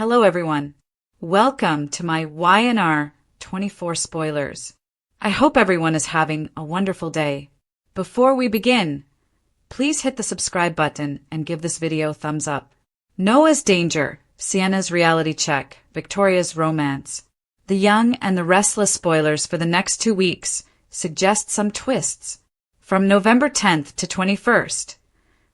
Hello everyone. Welcome to my YNR 24 spoilers. I hope everyone is having a wonderful day. Before we begin, please hit the subscribe button and give this video a thumbs up. Noah's danger, Sienna's reality check, Victoria's romance. The Young and the Restless spoilers for the next 2 weeks suggest some twists. From November 10th to 21st,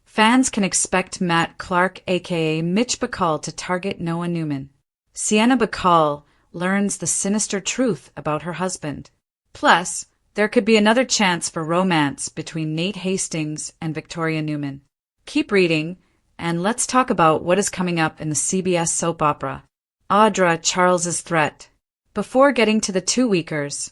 fans can expect Matt Clark aka Mitch Bacall to target Noah Newman. Sienna Bacall learns the sinister truth about her husband. Plus, there could be another chance for romance between Nate Hastings and Victoria Newman. Keep reading, and let's talk about what is coming up in the CBS soap opera, Audra Charles's Threat. Before getting to the 2-weekers,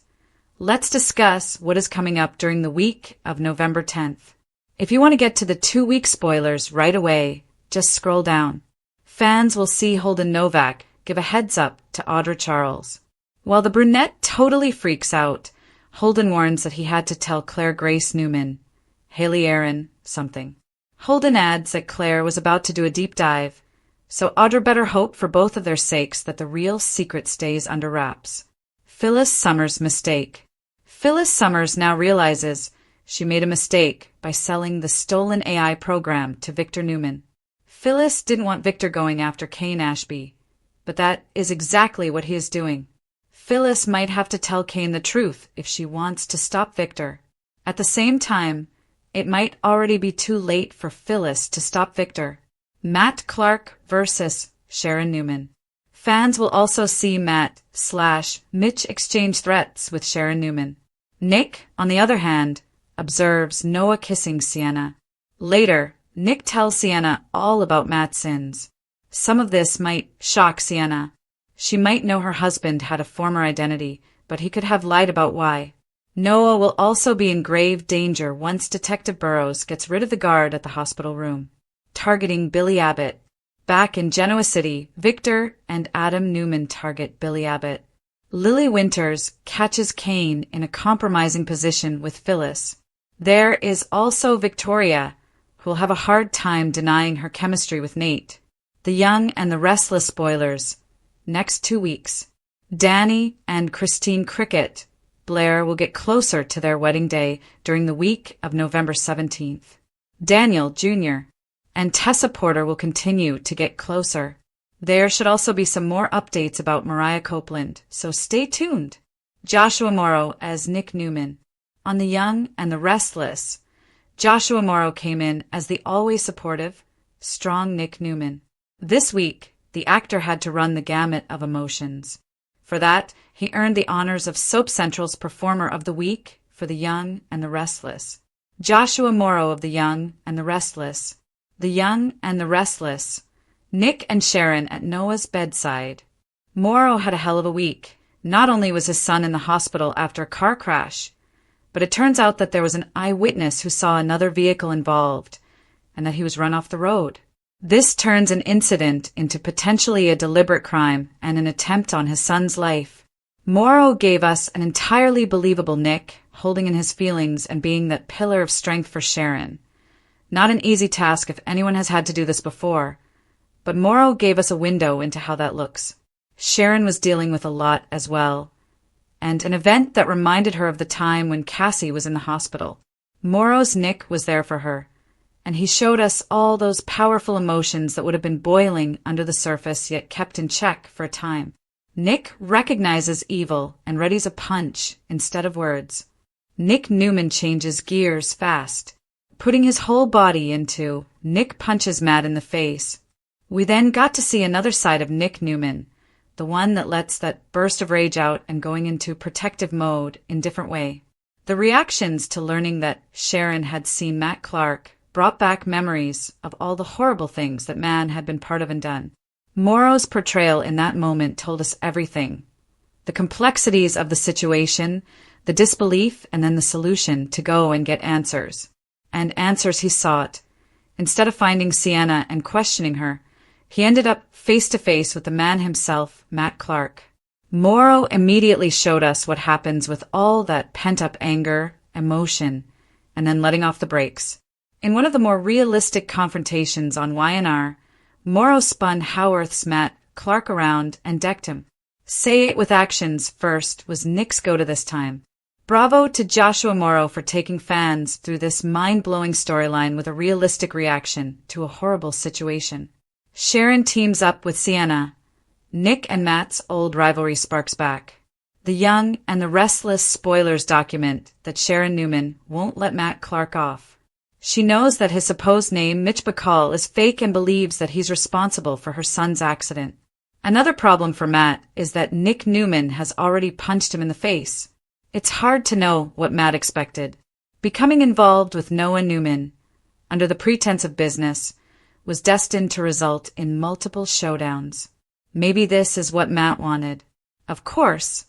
let's discuss what is coming up during the week of November 10th. If you want to get to the 2-week spoilers right away, just scroll down. Fans will see Holden Novak give a heads up to Audra Charles. While the brunette totally freaks out, Holden warns that he had to tell Claire Grace Newman, Haley Aaron, something. Holden adds that Claire was about to do a deep dive, so Audra better hope for both of their sakes that the real secret stays under wraps. Phyllis Summers' mistake. Phyllis Summers now realizes she made a mistake by selling the stolen AI program to Victor Newman. Phyllis didn't want Victor going after Kane Ashby, but that is exactly what he is doing. Phyllis might have to tell Kane the truth if she wants to stop Victor. At the same time, it might already be too late for Phyllis to stop Victor. Matt Clark versus Sharon Newman. Fans will also see Matt/Mitch exchange threats with Sharon Newman. Nick, on the other hand, observes Noah kissing Sienna. Later, Nick tells Sienna all about Matt's sins. Some of this might shock Sienna. She might know her husband had a former identity, but he could have lied about why. Noah will also be in grave danger once Detective Burrows gets rid of the guard at the hospital room. Targeting Billy Abbott. Back in Genoa City, Victor and Adam Newman target Billy Abbott. Lily Winters catches Kane in a compromising position with Phyllis. There is also Victoria, who will have a hard time denying her chemistry with Nate. The Young and the Restless spoilers. Next 2 weeks. Danny and Christine Cricket Blair will get closer to their wedding day during the week of November 17th. Daniel Jr. and Tessa Porter will continue to get closer. There should also be some more updates about Mariah Copeland, so stay tuned. Joshua Morrow as Nick Newman. On The Young and the Restless, Joshua Morrow came in as the always supportive, strong Nick Newman. This week, the actor had to run the gamut of emotions. For that, he earned the honors of Soap Central's Performer of the Week for The Young and the Restless. Joshua Morrow of The Young and the Restless. The Young and the Restless. Nick and Sharon at Noah's bedside. Morrow had a hell of a week. Not only was his son in the hospital after a car crash, but it turns out that there was an eyewitness who saw another vehicle involved, and that he was run off the road. This turns an incident into potentially a deliberate crime and an attempt on his son's life. Morrow gave us an entirely believable Nick, holding in his feelings and being that pillar of strength for Sharon. Not an easy task if anyone has had to do this before, but Morrow gave us a window into how that looks. Sharon was dealing with a lot as well, and an event that reminded her of the time when Cassie was in the hospital. Morrow's Nick was there for her, and he showed us all those powerful emotions that would have been boiling under the surface yet kept in check for a time. Nick recognizes evil and readies a punch instead of words. Nick Newman changes gears fast, putting his whole body into Nick punches Matt in the face. We then got to see another side of Nick Newman, the one that lets that burst of rage out and going into protective mode in different way. The reactions to learning that Sharon had seen Matt Clark brought back memories of all the horrible things that man had been part of and done. Morrow's portrayal in that moment told us everything. The complexities of the situation, the disbelief, and then the solution to go and get answers. And answers he sought. Instead of finding Sienna and questioning her, he ended up face-to-face with the man himself, Matt Clark. Morrow immediately showed us what happens with all that pent-up anger, emotion, and then letting off the brakes. In one of the more realistic confrontations on YNR, Morrow spun Howarth's Matt Clark around and decked him. Say it with actions first was Nick's go-to this time. Bravo to Joshua Morrow for taking fans through this mind-blowing storyline with a realistic reaction to a horrible situation. Sharon teams up with Sienna. Nick and Matt's old rivalry sparks back. The Young and the Restless spoilers document that Sharon Newman won't let Matt Clark off. She knows that his supposed name, Mitch Bacall, is fake and believes that he's responsible for her son's accident. Another problem for Matt is that Nick Newman has already punched him in the face. It's hard to know what Matt expected. Becoming involved with Noah Newman, under the pretense of business, was destined to result in multiple showdowns. Maybe this is what Matt wanted. Of course,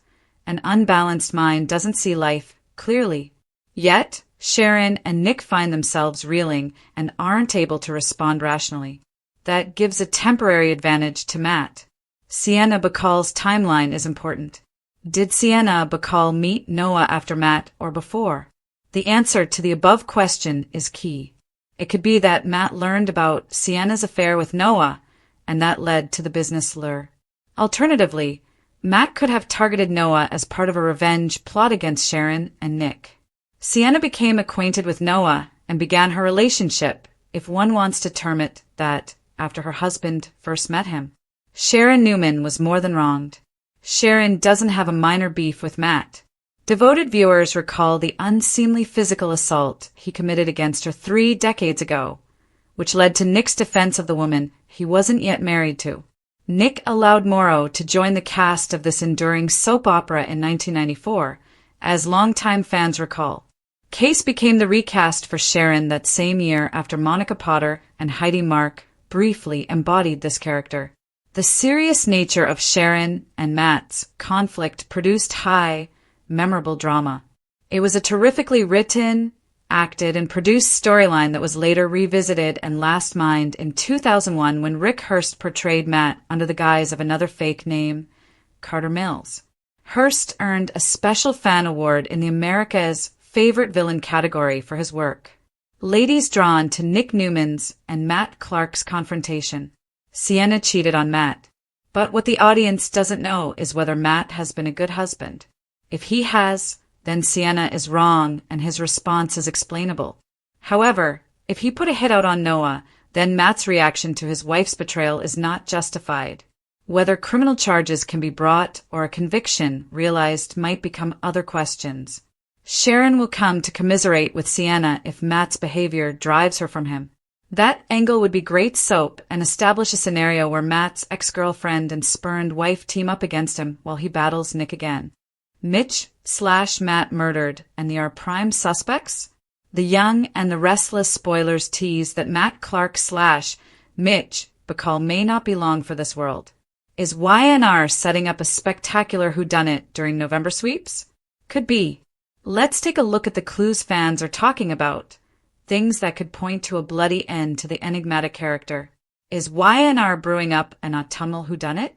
an unbalanced mind doesn't see life clearly. Yet, Sharon and Nick find themselves reeling and aren't able to respond rationally. That gives a temporary advantage to Matt. Sienna Bacall's timeline is important. Did Sienna Bacall meet Noah after Matt or before? The answer to the above question is key. It could be that Matt learned about Sienna's affair with Noah, and that led to the business lure. Alternatively, Matt could have targeted Noah as part of a revenge plot against Sharon and Nick. Sienna became acquainted with Noah and began her relationship, if one wants to term it that, after her husband first met him. Sharon Newman was more than wronged. Sharon doesn't have a minor beef with Matt. Devoted viewers recall the unseemly physical assault he committed against her 3 decades ago, which led to Nick's defense of the woman he wasn't yet married to. Nick allowed Morrow to join the cast of this enduring soap opera in 1994, as longtime fans recall. Case became the recast for Sharon that same year after Monica Potter and Heidi Mark briefly embodied this character. The serious nature of Sharon and Matt's conflict produced high, memorable drama. It was a terrifically written, acted, and produced storyline that was later revisited and last mined in 2001 when Rick Hurst portrayed Matt under the guise of another fake name, Carter Mills. Hurst earned a special fan award in the America's Favorite Villain category for his work. Ladies drawn to Nick Newman's and Matt Clark's confrontation. Sienna cheated on Matt. But what the audience doesn't know is whether Matt has been a good husband. If he has, then Sienna is wrong and his response is explainable. However, if he put a hit out on Noah, then Matt's reaction to his wife's betrayal is not justified. Whether criminal charges can be brought or a conviction realized might become other questions. Sharon will come to commiserate with Sienna if Matt's behavior drives her from him. That angle would be great soap and establish a scenario where Matt's ex-girlfriend and spurned wife team up against him while he battles Nick again. Mitch/Matt murdered, and they are prime suspects? The Young and the Restless spoilers tease that Matt Clark/Mitch Bacall may not be long for this world. Is Y&R setting up a spectacular whodunit during November sweeps? Could be. Let's take a look at the clues fans are talking about. Things that could point to a bloody end to the enigmatic character. Is Y&R brewing up an autumnal whodunit?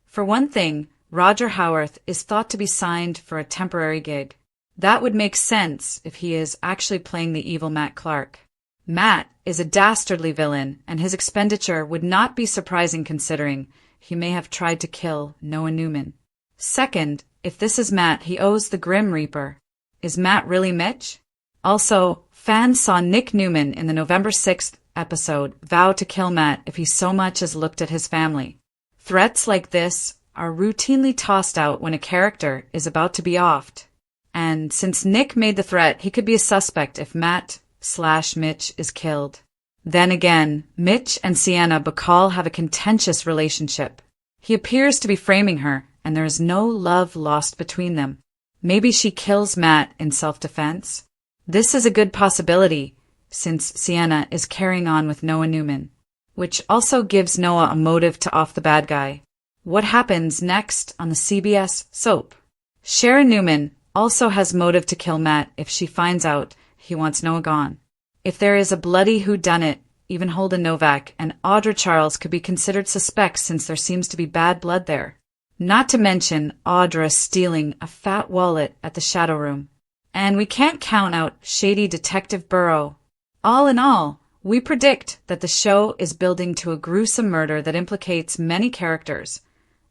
For one thing, Roger Howarth is thought to be signed for a temporary gig. That would make sense if he is actually playing the evil Matt Clark. Matt is a dastardly villain, and his expenditure would not be surprising considering he may have tried to kill Noah Newman. Second, if this is Matt, he owes the Grim Reaper. Is Matt really Mitch? Also, fans saw Nick Newman in the November 6th episode vow to kill Matt if he so much as looked at his family. Threats like this are routinely tossed out when a character is about to be offed. And since Nick made the threat, he could be a suspect if Matt/Mitch is killed. Then again, Mitch and Sienna Bacall have a contentious relationship. He appears to be framing her, and there is no love lost between them. Maybe she kills Matt in self-defense? This is a good possibility, since Sienna is carrying on with Noah Newman, which also gives Noah a motive to off the bad guy. What happens next on the CBS soap? Sharon Newman also has motive to kill Matt if she finds out he wants Noah gone. If there is a bloody whodunit, even Holden Novak and Audra Charles could be considered suspects since there seems to be bad blood there. Not to mention Audra stealing a fat wallet at the Shadow Room. And we can't count out shady Detective Burrow. All in all, we predict that the show is building to a gruesome murder that implicates many characters,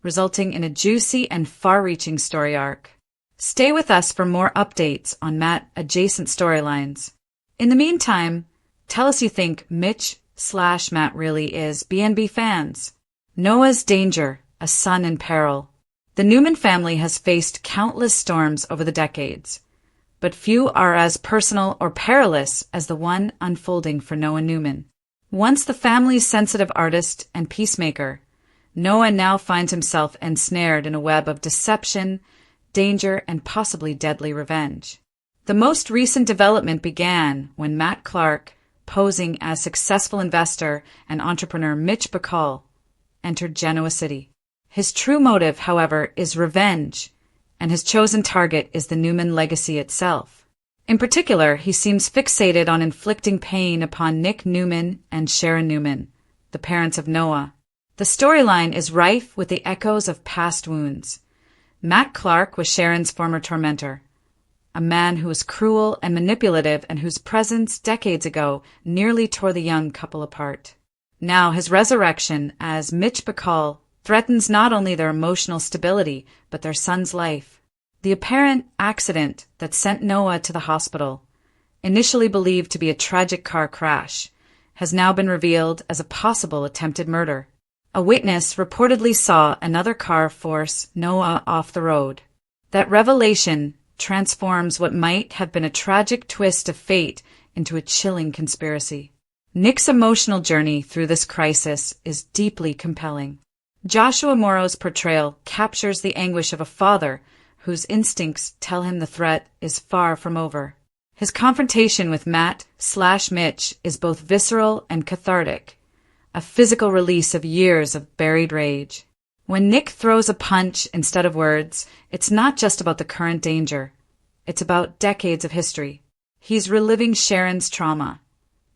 resulting in a juicy and far-reaching story arc. Stay with us for more updates on Matt-adjacent storylines. In the meantime, tell us you think Mitch/Matt really is BNB fans. Noah's danger, a son in peril. The Newman family has faced countless storms over the decades, but few are as personal or perilous as the one unfolding for Noah Newman. Once the family's sensitive artist and peacemaker, Noah now finds himself ensnared in a web of deception, danger, and possibly deadly revenge. The most recent development began when Matt Clark, posing as successful investor and entrepreneur Mitch Bacall, entered Genoa City. His true motive, however, is revenge, and his chosen target is the Newman legacy itself. In particular, he seems fixated on inflicting pain upon Nick Newman and Sharon Newman, the parents of Noah. The storyline is rife with the echoes of past wounds. Matt Clark was Sharon's former tormentor, a man who was cruel and manipulative and whose presence decades ago nearly tore the young couple apart. Now his resurrection as Mitch Bacall threatens not only their emotional stability, but their son's life. The apparent accident that sent Noah to the hospital, initially believed to be a tragic car crash, has now been revealed as a possible attempted murder. A witness reportedly saw another car force Noah off the road. That revelation transforms what might have been a tragic twist of fate into a chilling conspiracy. Nick's emotional journey through this crisis is deeply compelling. Joshua Morrow's portrayal captures the anguish of a father whose instincts tell him the threat is far from over. His confrontation with Matt/Mitch is both visceral and cathartic, a physical release of years of buried rage. When Nick throws a punch instead of words, it's not just about the current danger. It's about decades of history. He's reliving Sharon's trauma,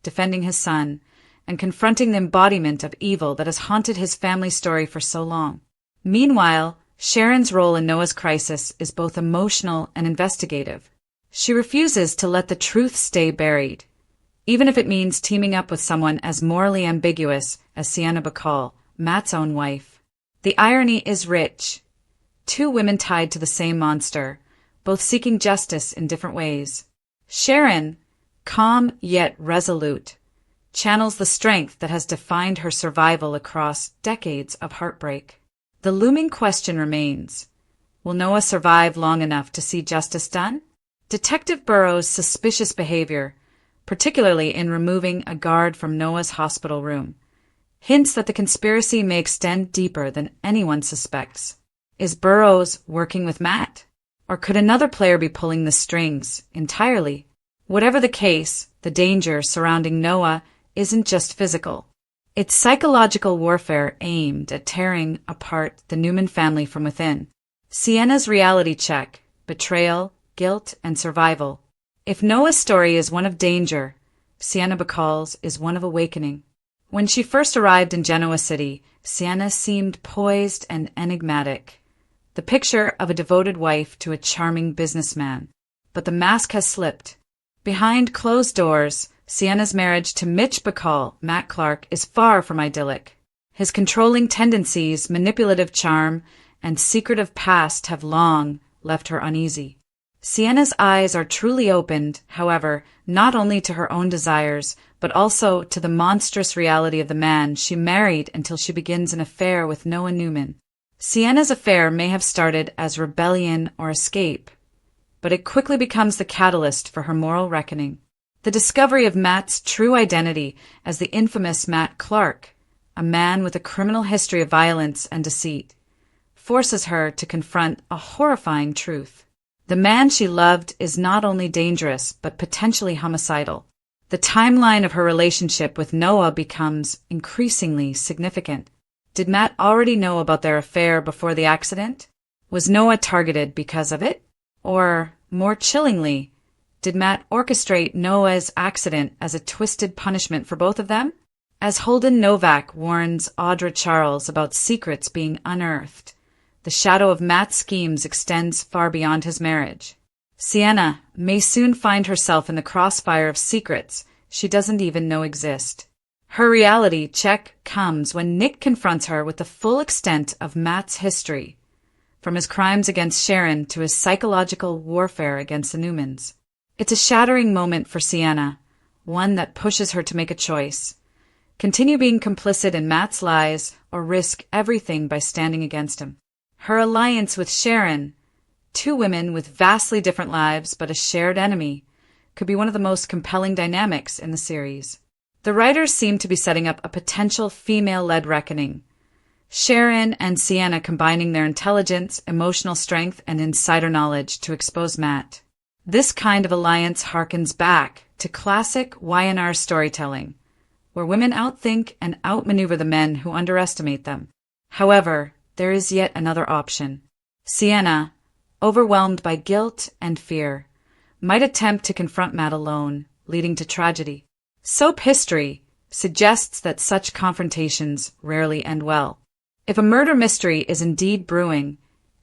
defending his son, and confronting the embodiment of evil that has haunted his family story for so long. Meanwhile, Sharon's role in Noah's crisis is both emotional and investigative. She refuses to let the truth stay buried, even if it means teaming up with someone as morally ambiguous as Sienna Bacall, Matt's own wife. The irony is rich. Two women tied to the same monster, both seeking justice in different ways. Sharon, calm yet resolute, channels the strength that has defined her survival across decades of heartbreak. The looming question remains, will Noah survive long enough to see justice done? Detective Burroughs' suspicious behavior, particularly in removing a guard from Noah's hospital room, hints that the conspiracy may extend deeper than anyone suspects. Is Burroughs working with Matt? Or could another player be pulling the strings entirely? Whatever the case, the danger surrounding Noah isn't just physical. It's psychological warfare aimed at tearing apart the Newman family from within. Sienna's reality check, betrayal, guilt, and survival. If Noah's story is one of danger, Sienna Bacall's is one of awakening. When she first arrived in Genoa City, Sienna seemed poised and enigmatic, the picture of a devoted wife to a charming businessman. But the mask has slipped. Behind closed doors, Sienna's marriage to Mitch Bacall, Matt Clark, is far from idyllic. His controlling tendencies, manipulative charm, and secretive past have long left her uneasy. Sienna's eyes are truly opened, however, not only to her own desires, but also to the monstrous reality of the man she married until she begins an affair with Noah Newman. Sienna's affair may have started as rebellion or escape, but it quickly becomes the catalyst for her moral reckoning. The discovery of Matt's true identity as the infamous Matt Clark, a man with a criminal history of violence and deceit, forces her to confront a horrifying truth. The man she loved is not only dangerous, but potentially homicidal. The timeline of her relationship with Noah becomes increasingly significant. Did Matt already know about their affair before the accident? Was Noah targeted because of it? Or, more chillingly, did Matt orchestrate Noah's accident as a twisted punishment for both of them? As Holden Novak warns Audra Charles about secrets being unearthed, the shadow of Matt's schemes extends far beyond his marriage. Sienna may soon find herself in the crossfire of secrets she doesn't even know exist. Her reality check comes when Nick confronts her with the full extent of Matt's history, from his crimes against Sharon to his psychological warfare against the Newmans. It's a shattering moment for Sienna, one that pushes her to make a choice. Continue being complicit in Matt's lies or risk everything by standing against him. Her alliance with Sharon, two women with vastly different lives but a shared enemy, could be one of the most compelling dynamics in the series. The writers seem to be setting up a potential female-led reckoning. Sharon and Sienna combining their intelligence, emotional strength, and insider knowledge to expose Matt. This kind of alliance harkens back to classic Y&R storytelling, where women outthink and outmaneuver the men who underestimate them. However, there is yet another option. Sienna, overwhelmed by guilt and fear, might attempt to confront Matt alone, leading to tragedy. Soap history suggests that such confrontations rarely end well. If a murder mystery is indeed brewing,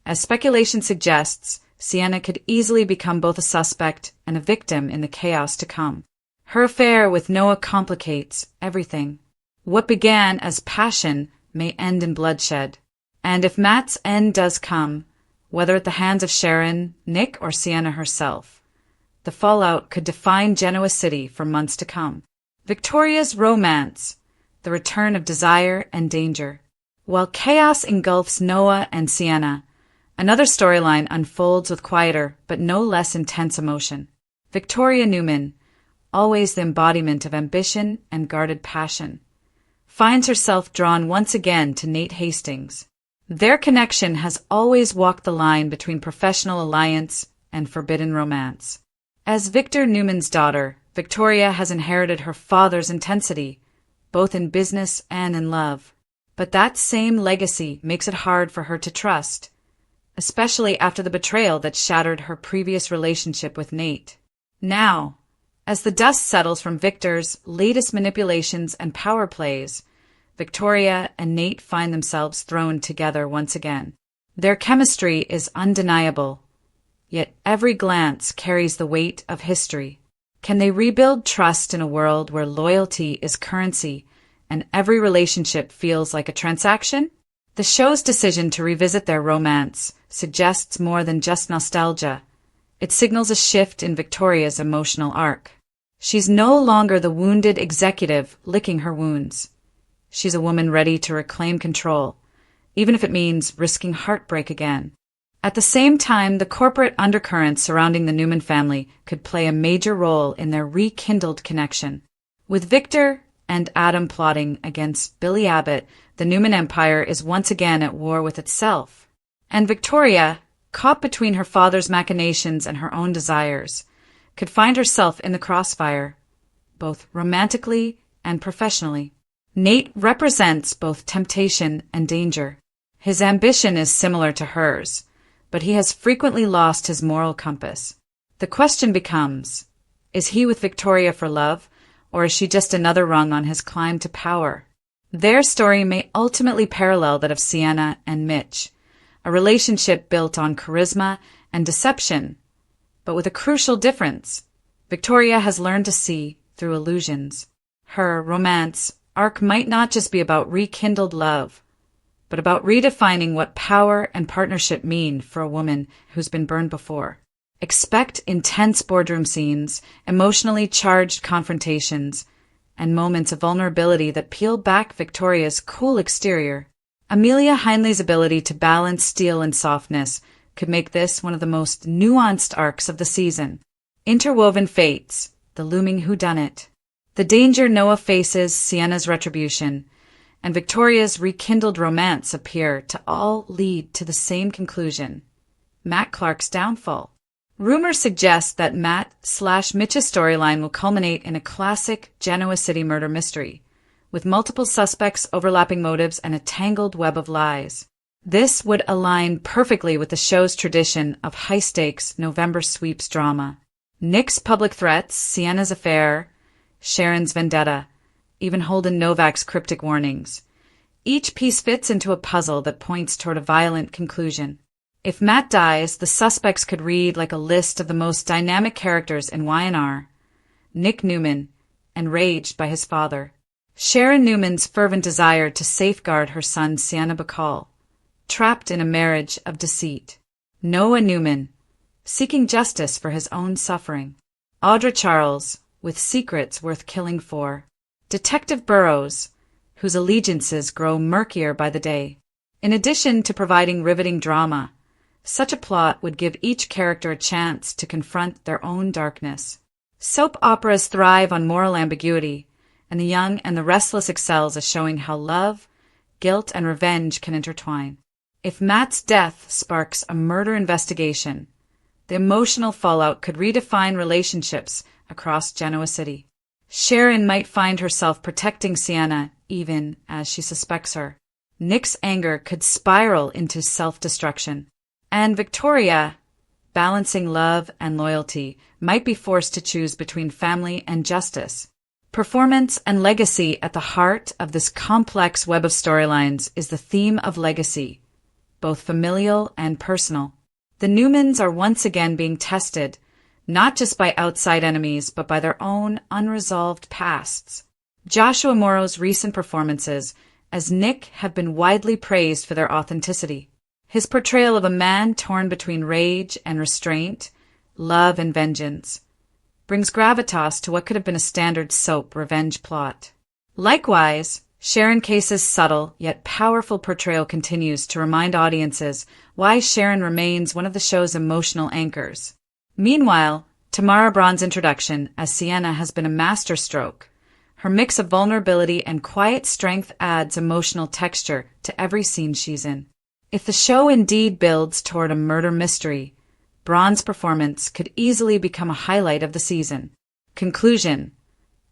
as speculation suggests, Sienna could easily become both a suspect and a victim in the chaos to come. Her affair with Noah complicates everything. What began as passion may end in bloodshed. And if Matt's end does come, whether at the hands of Sharon, Nick, or Sienna herself, the fallout could define Genoa City for months to come. Victoria's romance, the return of desire and danger. While chaos engulfs Noah and Sienna, another storyline unfolds with quieter but no less intense emotion. Victoria Newman, always the embodiment of ambition and guarded passion, finds herself drawn once again to Nate Hastings. Their connection has always walked the line between professional alliance and forbidden romance. As Victor Newman's daughter, Victoria has inherited her father's intensity, both in business and in love. But that same legacy makes it hard for her to trust, especially after the betrayal that shattered her previous relationship with Nate. Now, as the dust settles from Victor's latest manipulations and power plays, Victoria and Nate find themselves thrown together once again. Their chemistry is undeniable, yet every glance carries the weight of history. Can they rebuild trust in a world where loyalty is currency and every relationship feels like a transaction? The show's decision to revisit their romance suggests more than just nostalgia. It signals a shift in Victoria's emotional arc. She's no longer the wounded executive licking her wounds. She's a woman ready to reclaim control, even if it means risking heartbreak again. At the same time, the corporate undercurrents surrounding the Newman family could play a major role in their rekindled connection. With Victor and Adam plotting against Billy Abbott, the Newman empire is once again at war with itself. And Victoria, caught between her father's machinations and her own desires, could find herself in the crossfire, both romantically and professionally. Nate represents both temptation and danger. His ambition is similar to hers, but he has frequently lost his moral compass. The question becomes, is he with Victoria for love, or is she just another rung on his climb to power? Their story may ultimately parallel that of Sienna and Mitch, a relationship built on charisma and deception, but with a crucial difference. Victoria has learned to see through illusions. Her romance arc might not just be about rekindled love, but about redefining what power and partnership mean for a woman who's been burned before. Expect intense boardroom scenes, emotionally charged confrontations, and moments of vulnerability that peel back Victoria's cool exterior. Amelia Heinleigh's ability to balance steel and softness could make this one of the most nuanced arcs of the season. Interwoven fates, the looming whodunit, the danger Noah faces, Sienna's retribution, and Victoria's rekindled romance appear to all lead to the same conclusion: Matt Clark's downfall. Rumors suggest that Matt/Mitch's storyline will culminate in a classic Genoa City murder mystery, with multiple suspects, overlapping motives, and a tangled web of lies. This would align perfectly with the show's tradition of high-stakes November sweeps drama. Nick's public threats, Sienna's affair, Sharon's vendetta, even Holden Novak's cryptic warnings. Each piece fits into a puzzle that points toward a violent conclusion. If Matt dies, the suspects could read like a list of the most dynamic characters in Y&R: Nick Newman, enraged by his father; Sharon Newman's fervent desire to safeguard her son Sienna Bacall, trapped in a marriage of deceit. Noah Newman, seeking justice for his own suffering. Audra Charles, with secrets worth killing for. Detective Burrows, whose allegiances grow murkier by the day. In addition to providing riveting drama, such a plot would give each character a chance to confront their own darkness. Soap operas thrive on moral ambiguity, and The Young and the Restless excels at showing how love, guilt, and revenge can intertwine. If Matt's death sparks a murder investigation, the emotional fallout could redefine relationships across Genoa City. Sharon might find herself protecting Sienna even as she suspects her. Nick's anger could spiral into self-destruction. And Victoria, balancing love and loyalty, might be forced to choose between family and justice. Performance and legacy at the heart of this complex web of storylines is the theme of legacy, both familial and personal. The Newmans are once again being tested, not just by outside enemies, but by their own unresolved pasts. Joshua Morrow's recent performances as Nick have been widely praised for their authenticity. His portrayal of a man torn between rage and restraint, love and vengeance, brings gravitas to what could have been a standard soap revenge plot. Likewise, Sharon Case's subtle yet powerful portrayal continues to remind audiences why Sharon remains one of the show's emotional anchors. Meanwhile, Tamara Braun's introduction as Sienna has been a masterstroke. Her mix of vulnerability and quiet strength adds emotional texture to every scene she's in. If the show indeed builds toward a murder mystery, Braun's performance could easily become a highlight of the season. Conclusion: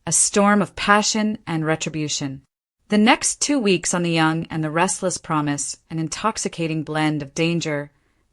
a storm of passion and retribution. The next 2 weeks on The Young and the Restless promise an intoxicating blend of danger,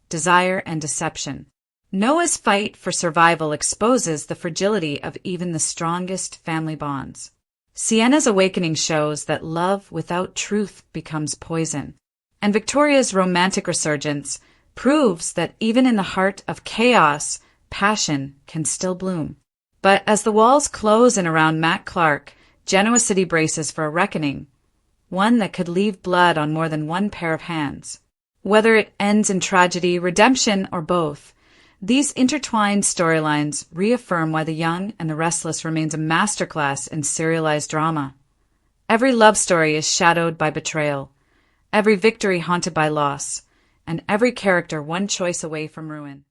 desire, and deception. Noah's fight for survival exposes the fragility of even the strongest family bonds. Sienna's awakening shows that love without truth becomes poison. And Victoria's romantic resurgence proves that even in the heart of chaos, passion can still bloom. But as the walls close in around Matt Clark, Genoa City braces for a reckoning, one that could leave blood on more than one pair of hands. Whether it ends in tragedy, redemption, or both, these intertwined storylines reaffirm why The Young and the Restless remains a masterclass in serialized drama. Every love story is shadowed by betrayal, every victory haunted by loss, and every character one choice away from ruin.